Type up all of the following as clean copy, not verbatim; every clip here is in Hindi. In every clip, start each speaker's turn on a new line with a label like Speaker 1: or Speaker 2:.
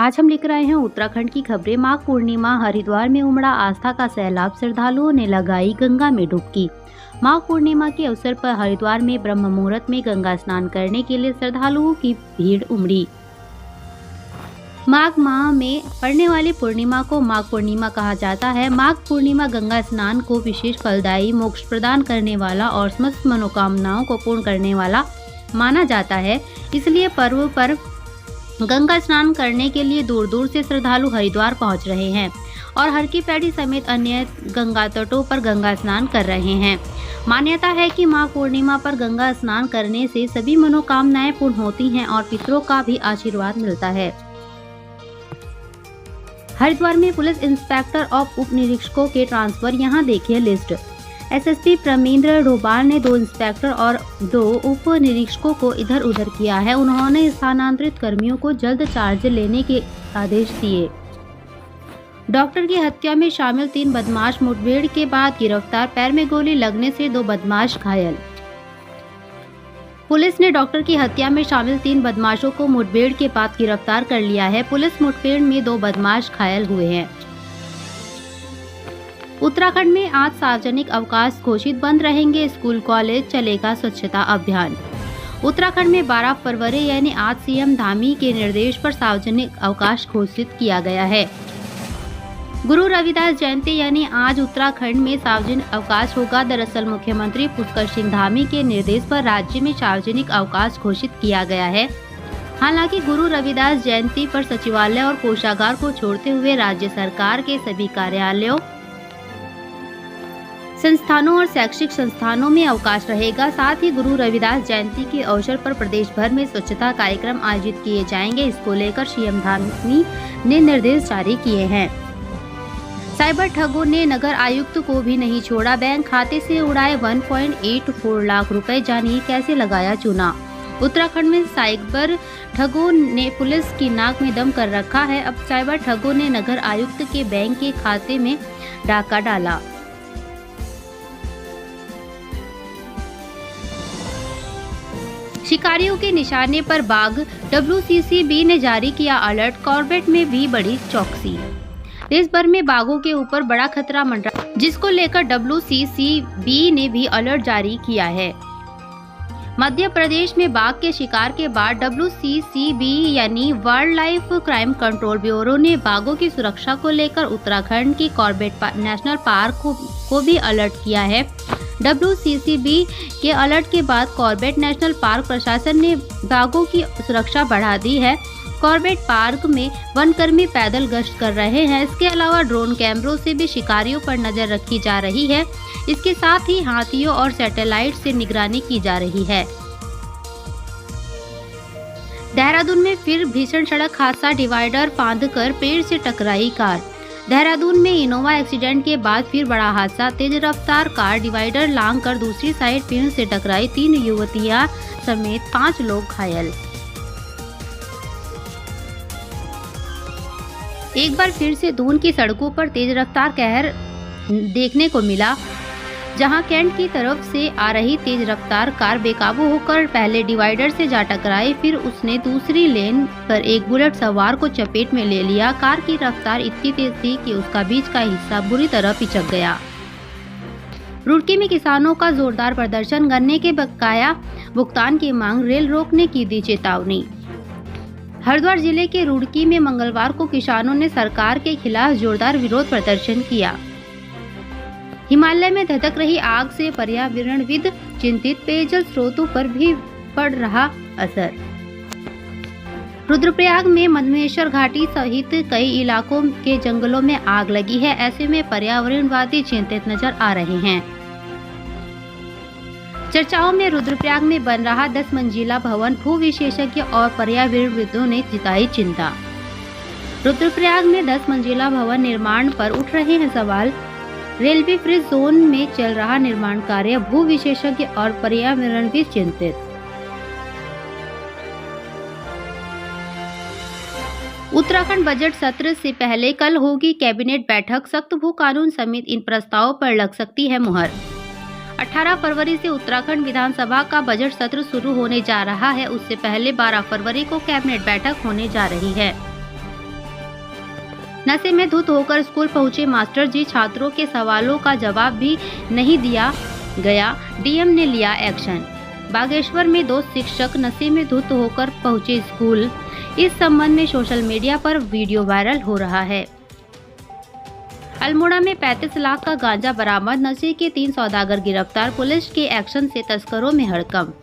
Speaker 1: आज हम लेकर आए हैं उत्तराखंड की खबरें। माघ पूर्णिमा, हरिद्वार में उमड़ा आस्था का सैलाब, श्रद्धालुओं ने लगाई गंगा में डुबकी। माघ पूर्णिमा के अवसर पर हरिद्वार में ब्रह्म मुहूर्त में गंगा स्नान करने के लिए श्रद्धालुओं की भीड़ उमड़ी। माघ माह में पड़ने वाली पूर्णिमा को माघ पूर्णिमा कहा जाता है। माघ पूर्णिमा गंगा स्नान को विशेष फलदायी, मोक्ष प्रदान करने वाला और समस्त मनोकामनाओं को पूर्ण करने वाला माना जाता है। इसलिए पर्व पर गंगा स्नान करने के लिए दूर दूर से श्रद्धालु हरिद्वार पहुंच रहे हैं और हर की पैड़ी समेत अन्य गंगा तटों पर गंगा स्नान कर रहे हैं। मान्यता है कि माघ पूर्णिमा पर गंगा स्नान करने से सभी मनोकामनाएं पूर्ण होती हैं और पितरों का भी आशीर्वाद मिलता है। हरिद्वार में पुलिस इंस्पेक्टर और उप निरीक्षकों के ट्रांसफर, यहाँ देखिए लिस्ट। एसएसपी प्रमेंद्र डोभाल ने 2 इंस्पेक्टर और 2 उप निरीक्षकों को इधर उधर किया है। उन्होंने स्थानांतरित कर्मियों को जल्द चार्ज लेने के आदेश दिए। डॉक्टर की हत्या में शामिल 3 बदमाश मुठभेड़ के बाद गिरफ्तार, पैर में गोली लगने से 2 बदमाश घायल। पुलिस ने डॉक्टर की हत्या में शामिल 3 बदमाशों को मुठभेड़ के बाद गिरफ्तार कर लिया है। पुलिस मुठभेड़ में 2 बदमाश घायल हुए हैं। उत्तराखंड में आज सार्वजनिक अवकाश घोषित, बंद रहेंगे स्कूल कॉलेज, चलेगा स्वच्छता अभियान। उत्तराखंड में 12 फरवरी यानी आज सीएम धामी के निर्देश पर सार्वजनिक अवकाश घोषित किया गया है। गुरु रविदास जयंती यानी आज उत्तराखंड में सार्वजनिक अवकाश होगा। दरअसल मुख्यमंत्री पुष्कर सिंह धामी के निर्देश पर राज्य में सार्वजनिक अवकाश घोषित किया गया है। हालांकि गुरु रविदास जयंती पर सचिवालय और कोषागार को छोड़ते हुए राज्य सरकार के सभी कार्यालयों, संस्थानों और शैक्षिक संस्थानों में अवकाश रहेगा। साथ ही गुरु रविदास जयंती के अवसर पर प्रदेश भर में स्वच्छता कार्यक्रम आयोजित किए जाएंगे। इसको लेकर सीएम धामी ने निर्देश जारी किए हैं। साइबर ठगों ने नगर आयुक्त को भी नहीं छोड़ा, बैंक खाते से उड़ाए 1.84 लाख रुपए, जानिए कैसे लगाया चूना। उत्तराखंड में साइबर ठगों ने पुलिस की नाक में दम कर रखा है। अब साइबर ठगों ने नगर आयुक्त के बैंक के खाते में डाका डाला। शिकारियों के निशाने पर बाघ, WCCB ने जारी किया अलर्ट, कॉर्बेट में भी बड़ी चौकसी। देश भर में बाघों के ऊपर बड़ा खतरा मंडरा, जिसको लेकर WCCB ने भी अलर्ट जारी किया है। मध्य प्रदेश में बाघ के शिकार के बाद WCCB यानी wild life crime control bureau ने बाघों की सुरक्षा को लेकर उत्तराखंड के कॉर्बेट नेशनल पार्क को भी अलर्ट किया है। WCCB के अलर्ट के बाद कॉर्बेट नेशनल पार्क प्रशासन ने बाघों की सुरक्षा बढ़ा दी है। कॉर्बेट पार्क में वनकर्मी पैदल गश्त कर रहे हैं। इसके अलावा ड्रोन कैमरों से भी शिकारियों पर नजर रखी जा रही है। इसके साथ ही हाथियों और सैटेलाइट से निगरानी की जा रही है। देहरादून में फिर भीषण सड़क हादसा, डिवाइडर फांदकर पेड़ से टकराई कार। देहरादून में इनोवा एक्सीडेंट के बाद फिर बड़ा हादसा, तेज रफ्तार कार डिवाइडर लांघकर दूसरी साइड पेड़ से टकराई, 3 युवतियां समेत 5 लोग घायल। एक बार फिर से दून की सड़कों पर तेज रफ्तार कहर देखने को मिला, जहां कैंट की तरफ से आ रही तेज रफ्तार कार बेकाबू होकर पहले डिवाइडर से जा टकराई, फिर उसने दूसरी लेन पर एक बुलेट सवार को चपेट में ले लिया। कार की रफ्तार इतनी तेज थी कि उसका बीच का हिस्सा बुरी तरह पिचक गया। रुड़की में किसानों का जोरदार प्रदर्शन, गन्ने के बकाया भुगतान की मांग, रेल रोकने की दी चेतावनी। हरिद्वार जिले के रुड़की में मंगलवार को किसानों ने सरकार के खिलाफ जोरदार विरोध प्रदर्शन किया। हिमालय में धधक रही आग से पर्यावरणविद चिंतित, पेयजल स्रोतों पर भी पड़ रहा असर। रुद्रप्रयाग में मधमेश्वर घाटी सहित कई इलाकों के जंगलों में आग लगी है। ऐसे में पर्यावरणवादी चिंतित नजर आ रहे हैं। चर्चाओं में रुद्रप्रयाग में बन रहा 10 मंजिला भवन, भू विशेषज्ञ और पर्यावरणविदों ने जताई चिंता। रुद्रप्रयाग में 10 मंजिला भवन निर्माण पर उठ रहे हैं सवाल। रेलवे फ्री जोन में चल रहा निर्माण कार्य, भू विशेषज्ञ और पर्यावरणविद चिंतित। उत्तराखंड बजट सत्र से पहले कल होगी कैबिनेट बैठक, सख्त भू कानून समेत इन प्रस्तावों पर लग सकती है मुहर। 18 फरवरी से उत्तराखंड विधानसभा का बजट सत्र शुरू होने जा रहा है। उससे पहले 12 फरवरी को कैबिनेट बैठक होने जा रही है। नशे में धुत होकर स्कूल पहुंचे मास्टर जी, छात्रों के सवालों का जवाब भी नहीं दिया गया। डीएम ने लिया एक्शन। बागेश्वर में 2 शिक्षक नशे में धुत होकर पहुंचे स्कूल। इस संबंध में सोशल मीडिया पर वीडियो वायरल हो रहा है। अल्मोड़ा में 35 लाख का गांजा बरामद, नशे के 3 सौदागर गिरफ्तार, पुलिस के एक्शन से तस्करों में हड़कंप।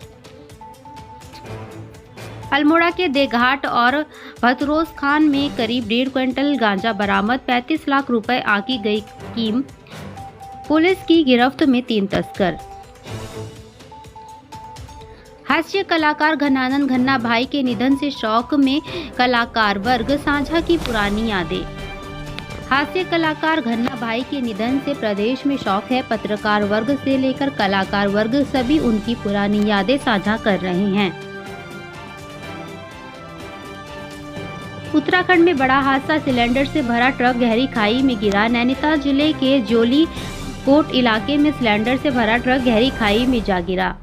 Speaker 1: अल्मोड़ा के देघाट और भतरोज खान में करीब 1.5 क्विंटल गांजा बरामद, 35 लाख रुपए आंकी गई कीमत, पुलिस की गिरफ्त में 3 तस्कर। हास्य कलाकार घनानंद घन्ना भाई के निधन से शौक में कलाकार वर्ग, साझा की पुरानी यादें। हास्य कलाकार घन्ना भाई के निधन से प्रदेश में शौक है। पत्रकार वर्ग से लेकर कलाकार वर्ग सभी उनकी पुरानी यादें साझा कर रहे हैं। उत्तराखंड में बड़ा हादसा, सिलेंडर से भरा ट्रक गहरी खाई में गिरा। नैनीताल जिले के जोली कोट इलाके में सिलेंडर से भरा ट्रक गहरी खाई में जा गिरा।